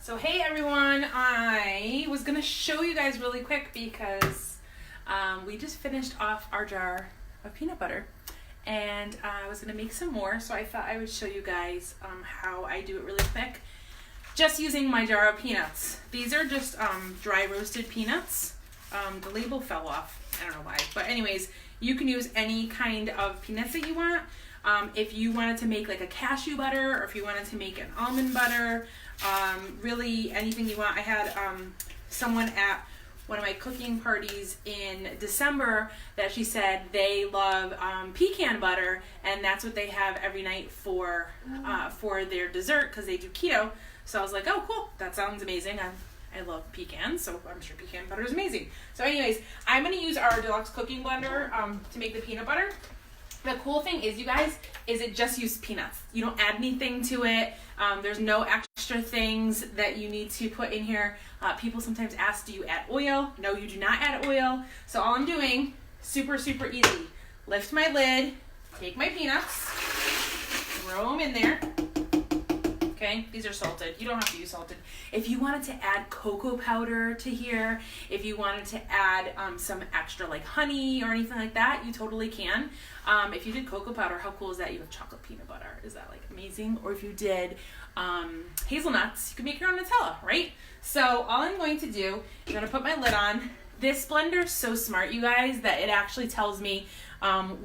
So hey everyone, I was going to show you guys really quick because we just finished off our jar of peanut butter and I was going to make some more, so I thought I would show you guys how I do it really quick just using my jar of peanuts. These are just dry roasted peanuts. The label fell off, I don't know why, but anyways, you can use any kind of peanuts that you want. If you wanted to make like a cashew butter, or if you wanted to make an almond butter, really anything you want. I had someone at one of my cooking parties in December that she said they love pecan butter, and that's what they have every night for their dessert because they do keto. So I was like, oh cool, that sounds amazing. I love pecans, so I'm sure pecan butter is amazing. So anyways, I'm going to use our Deluxe cooking blender to make the peanut butter. The cool thing is, you guys, is it just uses peanuts. You don't add anything to it. There's no extra things that you need to put in here. People sometimes ask, do you add oil? No, you do not add oil. So all I'm doing, super, super easy. Lift my lid, take my peanuts, throw them in there. Okay, these are salted. You don't have to use salted. If you wanted to add cocoa powder to here, if you wanted to add some extra like honey or anything like that, you totally can. If you did cocoa powder, how cool is that? You have chocolate peanut butter. Is that like amazing? Or if you did hazelnuts, you can make your own Nutella, right? So all I'm going to do, I'm going to put my lid on. This blender is so smart, you guys, that it actually tells me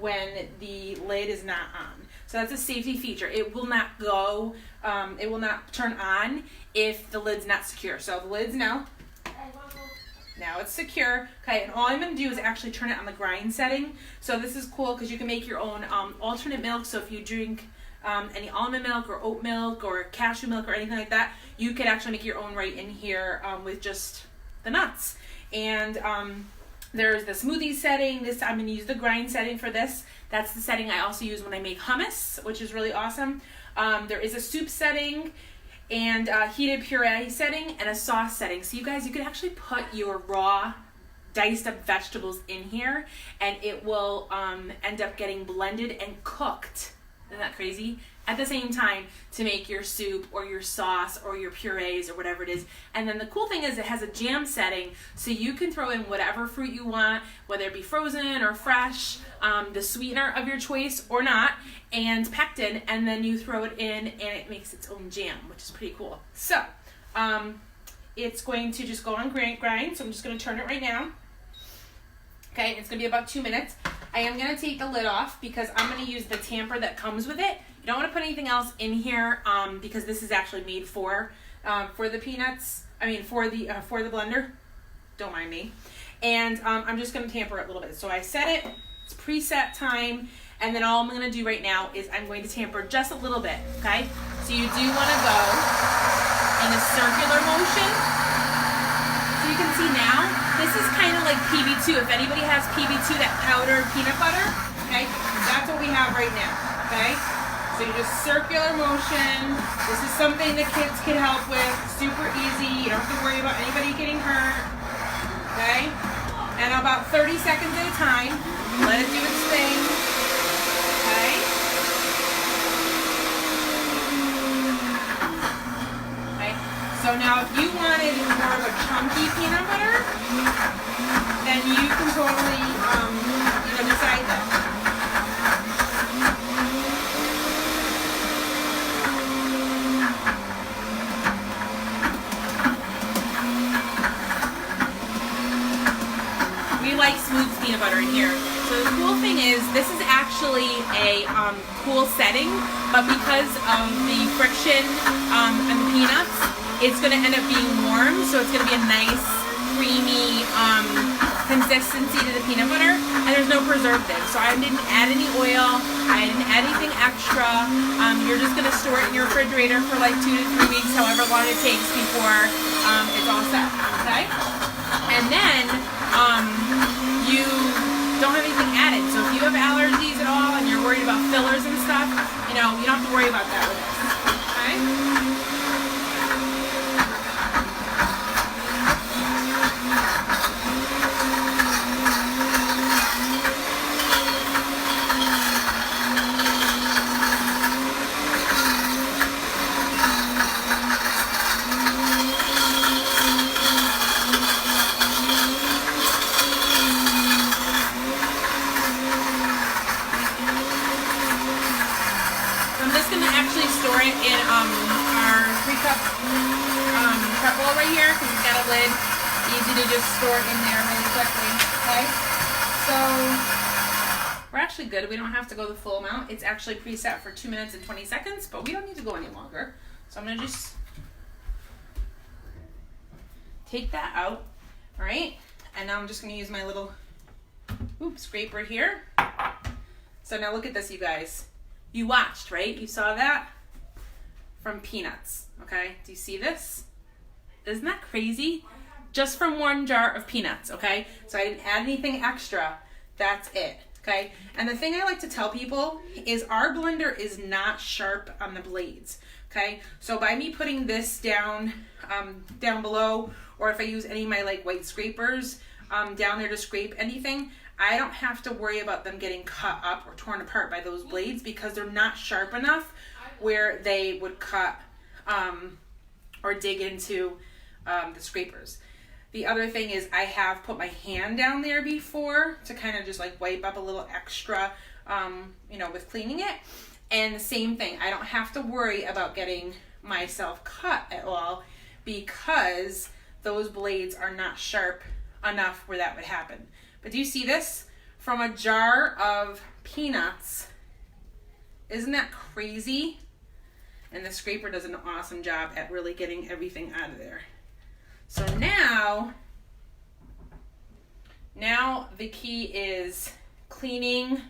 when the lid is not on. So that's a safety feature. It will not go, it will not turn on if the lid's not secure. So the lid's now it's secure. Okay, and all I'm gonna do is actually turn it on the grind setting. So this is cool because you can make your own alternate milk. So if you drink any almond milk or oat milk or cashew milk or anything like that, you could actually make your own right in here with just the nuts. And there's the smoothie setting. I'm going to use the grind setting for this. That's the setting I also use when I make hummus, which is really awesome. There is a soup setting and a heated puree setting and a sauce setting. So you guys, you could actually put your raw diced up vegetables in here and it will end up getting blended and cooked. Isn't that crazy? At the same time to make your soup or your sauce or your purees or whatever it is. And then the cool thing is it has a jam setting, so you can throw in whatever fruit you want, whether it be frozen or fresh, the sweetener of your choice or not, and pectin, and then you throw it in and it makes its own jam, which is pretty cool. So it's going to just go on grind, so I'm just going to turn it right now. Okay, it's going to be about 2 minutes. I am going to take the lid off because I'm going to use the tamper that comes with it. You don't want to put anything else in here because this is actually made for the peanuts. I mean for the blender. Don't mind me. And I'm just going to tamper it a little bit. So I set it. It's preset time. And then all I'm going to do right now is I'm going to tamper just a little bit. Okay. So you do want to go in a circular motion. So you can see now, this is kind of like PB2. If anybody has PB2, that powdered peanut butter, okay, that's what we have right now, okay? So you just circular motion. This is something the kids can help with. Super easy. You don't have to worry about anybody getting hurt, okay? And about 30 seconds at a time, let it do its thing, okay? So now if you wanted more of a chunky peanut butter, then you can totally, decide that. We like smooth peanut butter in here. So the cool thing is this is actually a cool setting, but because of the friction and the peanuts, it's going to end up being warm, so it's going to be a nice, creamy consistency to the peanut butter, and there's no preservatives. So I didn't add any oil, I didn't add anything extra. You're just going to store it in your refrigerator for like 2 to 3 weeks, however long it takes before it's all set, okay? And then you don't have anything added. So if you have allergies at all and you're worried about fillers and stuff, you don't have to worry about that with this, okay? cup prep bowl right here because it's got a lid. Easy to just store it in there really quickly. Okay, so we're actually good. We don't have to go the full amount. It's actually preset for 2 minutes and 20 seconds, but we don't need to go any longer. So I'm gonna just take that out, all right? And now I'm just gonna use my little scraper here. So now look at this, you guys. You watched, right? You saw that from peanuts, okay? Do you see this? Isn't that crazy? Just from one jar of peanuts, okay? So I didn't add anything extra. That's it, okay? And the thing I like to tell people is our blender is not sharp on the blades, okay? So by me putting this down below, or if I use any of my like white scrapers down there to scrape anything, I don't have to worry about them getting cut up or torn apart by those blades because they're not sharp enough where they would cut or dig into the scrapers. The other thing is I have put my hand down there before to kind of just like wipe up a little extra, with cleaning it. And the same thing, I don't have to worry about getting myself cut at all because those blades are not sharp enough where that would happen. But do you see this? From a jar of peanuts. Isn't that crazy? And the scraper does an awesome job at really getting everything out of there. So now the key is cleaning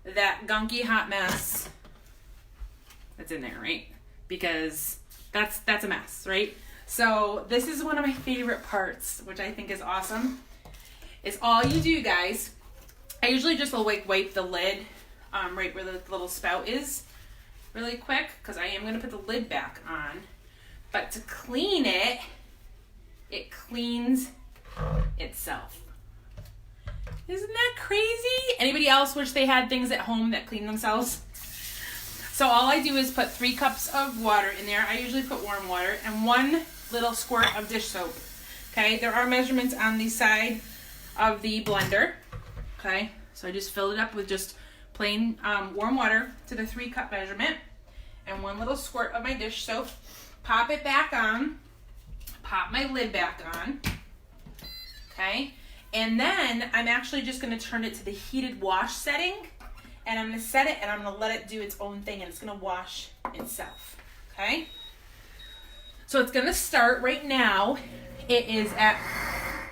that gunky hot mess that's in there, right? Because that's a mess, right? So this is one of my favorite parts, which I think is awesome. Is all you do, guys. I usually just will wipe the lid right where the little spout is really quick because I am going to put the lid back on. But to clean it, it cleans itself. Isn't that crazy? Anybody else wish they had things at home that clean themselves? So all I do is put 3 cups of water in there. I usually put warm water and 1 little squirt of dish soap. Okay, there are measurements on the side of the blender. Okay, so I just filled it up with just plain warm water to the 3 cup measurement and 1 little squirt of my dish soap. Pop it back on. Pop my lid back on. Okay, and then I'm actually just going to turn it to the heated wash setting, and I'm going to set it and I'm going to let it do its own thing, and it's going to wash itself. Okay, so it's going to start right now. It is at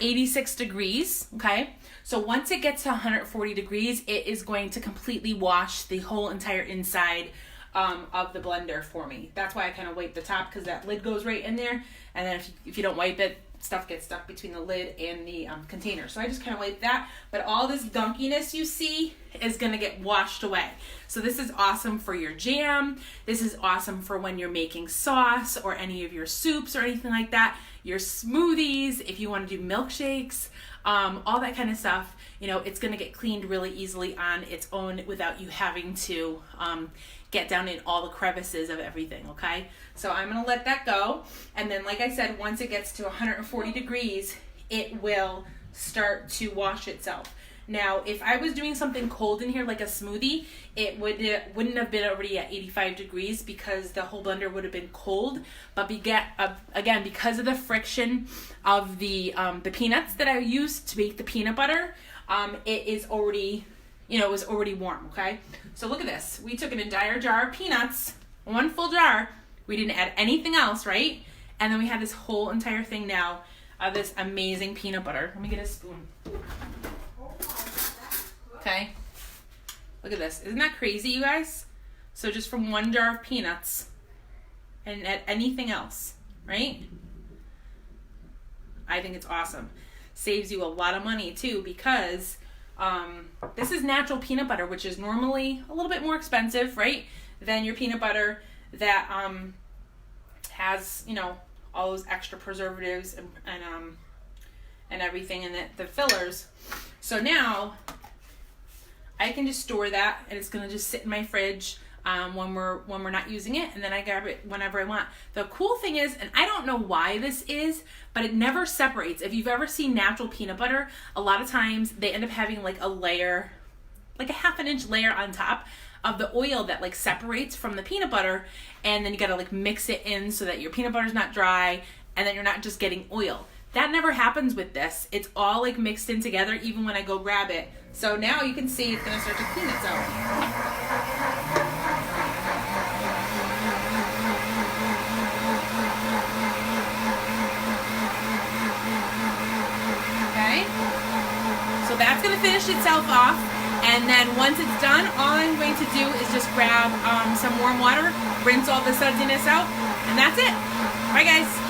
86 degrees. Okay, so once it gets to 140 degrees, it is going to completely wash the whole entire inside of the blender for me. That's why I kind of wipe the top, because that lid goes right in there, and then if you don't wipe it, stuff gets stuck between the lid and the container. So I just kind of wipe that, but all this gunkiness you see is going to get washed away. So this is awesome for your jam. This is awesome for when you're making sauce or any of your soups or anything like that, your smoothies, if you want to do milkshakes, all that kind of stuff. It's going to get cleaned really easily on its own without you having to get down in all the crevices of everything, okay? So I'm gonna let that go. And then, like I said, once it gets to 140 degrees, it will start to wash itself. Now, if I was doing something cold in here, like a smoothie, it wouldn't have been already at 85 degrees because the whole blender would have been cold. But again, because of the friction of the peanuts that I used to make the peanut butter, it is already, it was already warm, okay? So look at this. We took an entire jar of peanuts, 1 full jar. We didn't add anything else, right? And then we have this whole entire thing now of this amazing peanut butter. Let me get a spoon. Okay. Look at this. Isn't that crazy, you guys? So just from 1 jar of peanuts and add anything else, right? I think it's awesome. Saves you a lot of money too, because this is natural peanut butter, which is normally a little bit more expensive, right, than your peanut butter that has, all those extra preservatives and everything in it, the fillers. So now I can just store that, and it's gonna just sit in my fridge when we're not using it, and then I grab it whenever I want. The cool thing is, and I don't know why this is, but it never separates. If you've ever seen natural peanut butter, a lot of times they end up having like a layer, like a 1/2 inch layer on top. of the oil that like separates from the peanut butter, and then you gotta like mix it in so that your peanut butter's not dry, and then you're not just getting oil. That never happens with this. It's all like mixed in together even when I go grab it. So now you can see it's gonna start to clean itself. Okay? So that's gonna finish itself off. And then once it's done, all I'm going to do is just grab some warm water, rinse all the sudsiness out, and that's it. Bye guys.